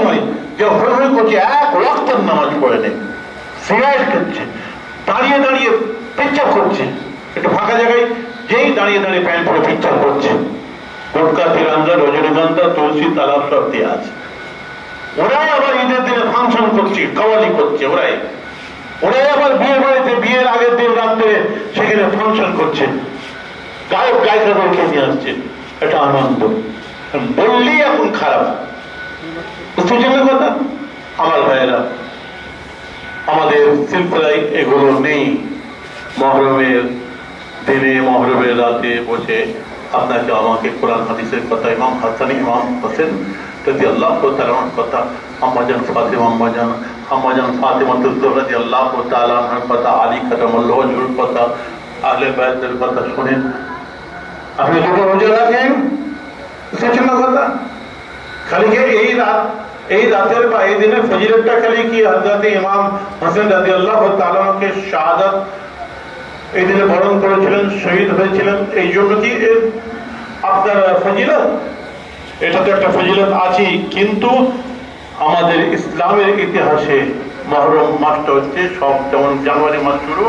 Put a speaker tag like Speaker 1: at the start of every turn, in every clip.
Speaker 1: নয় যে হয়ে হয়ে করছে, এক ওয়াক্তের নামাজ পড়ে নেই, সিগারেট খাচ্ছে, দাঁড়িয়ে দাঁড়িয়ে পেচ্ছাপ করছে, একটু ফাঁকা জায়গায় যেই দাঁড়িয়ে দাঁড়িয়ে প্যান্ট পরে পেচ্ছাপ করছে, গুটকা, তিরঙ্গা, রজনীগন্ধা, তুলসী, তালাব সব দিয়ে আছে। ওরাই আবার ঈদের দিনে ফাংশন করছে, কাওয়ালি করছে, ওরাই আবার বিয়ে বাড়িতে বিয়ের আগের দিন রাত্রে সেখানে ফাংশন করছে, গায়ক গায়িকাদেরকে নিয়ে আসছে, এটা আনন্দ। বললেই এখন খারাপ। বুঝতে কথা আমার ভাইয়েরা, আমাদের সিলসিলায় এগুলো নেই। মহরমের দিনে, মহরমের রাতে বসে আপনাকে আমাকে কোরআন হাদিসের কথা, ইমাম হাসান, ইমাম হোসেন রাদিয়াল্লাহু তাআলার কথা, আম্মাজান ফাতিমা, আম্মাজান ফাতিমা রাদিয়াল্লাহু তাআলা আনহার কথা, আলী কারামাল্লাহু ওয়াজহুর কথা, আহলে বাইতের কথা শুনেন। আপনি দুটো রোজা রাখেন, সেজন্য কথা খালি কি এই রাতের বা এই দিনের ফজিলতটা খালি কি হযরত ইমাম হোসেন রাদিয়াল্লাহু তাআলা কে শাহাদাত এই দিনে বরণ করেছিলেন, শহীদ হয়েছিলেন, এই জন্য কি আপনার ফজিলত? এটা তো একটা ফজিলত আছেই, কিন্তু আমাদের ইসলামের ইতিহাসে মহরম মাসটা হচ্ছে সব, যেমন জানুয়ারি মাস শুরু,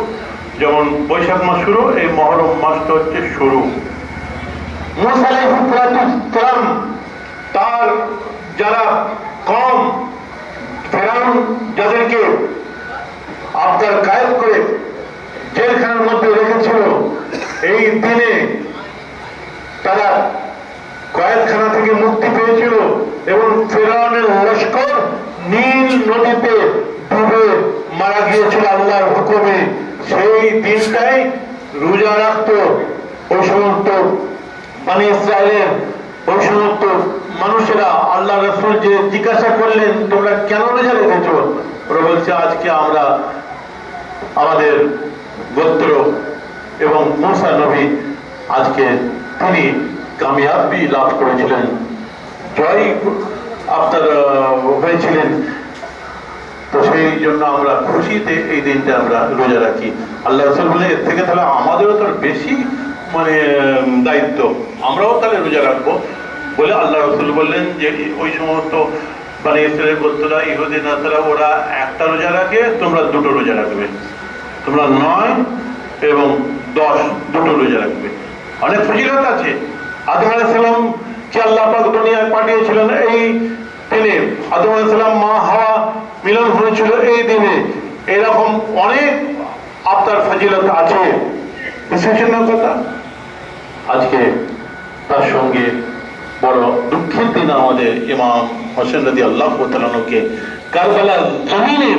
Speaker 1: যেমন বৈশাখ মাস শুরু, এই মহরম মাসটা হচ্ছে শুরু। মুসা আলাইহিস সালাম তার যারা কম, ফেরাউন যাদেরকে আপনার কায়েদ করে জেলখানার মধ্যে রেখেছিল, এই দিনে তারা কয়েদখানা থেকে মুক্তি পেয়েছিল এবং ফেরাউনের লস্কর নীল নদীতে ডুবে মারা গিয়েছিল আল্লাহর হুকুমে। সেই দিনটাই রোজা রাখত ওই সমস্ত বনী ইসরাইলের ওই সমস্ত মানুষেরা। আল্লাহ রাসূল যে জিজ্ঞাসা করলেন তোমরা কেন রোজা রেখেছ, ওরা বলছে আজকে আমরা আমাদের গোত্র এবং মুসা নবী আজকে তিনি কামিয়াবি লাভ করেছিলেন, জয় আপনার হয়েছিলেন, তো সেই জন্য আমরা খুশিতে এই দিনটা আমরা রোজা রাখি। আল্লাহ রাসূল বলে এর থেকে তাহলে আমাদেরও তো বেশি দায়িত্ব, আমরাও তাহলে রোজা রাখবো বলে আল্লাহ রাসূল বললেন যে ওই সমস্ত মানে ইসরায়েলের গোত্ররা, ইহুদি, নাসারা ওরা একটা রোজা রাখে, তোমরা দুটো রোজা রাখবে, তোমরা 9 এবং 10 দুটো রোজা রাখবে। অনেক ফজিলত আছে। আদম আলাইহিস সালাম কে আল্লাহ পাক দুনিয়ায় পাঠিয়েছিলেন এই দিনে, আদম আলাইহিস সালাম মা হাওয়া মিলন হয়েছিল এই দিনে, এরকম অনেক আপনার ফজিলত আছে। বিশেষণ কথা আজকে তার সঙ্গে বড় দুঃখের দিন আমাদের ইমাম হোসেন রাদিয়াল্লাহু তাআলা কে কারবালার জমিনে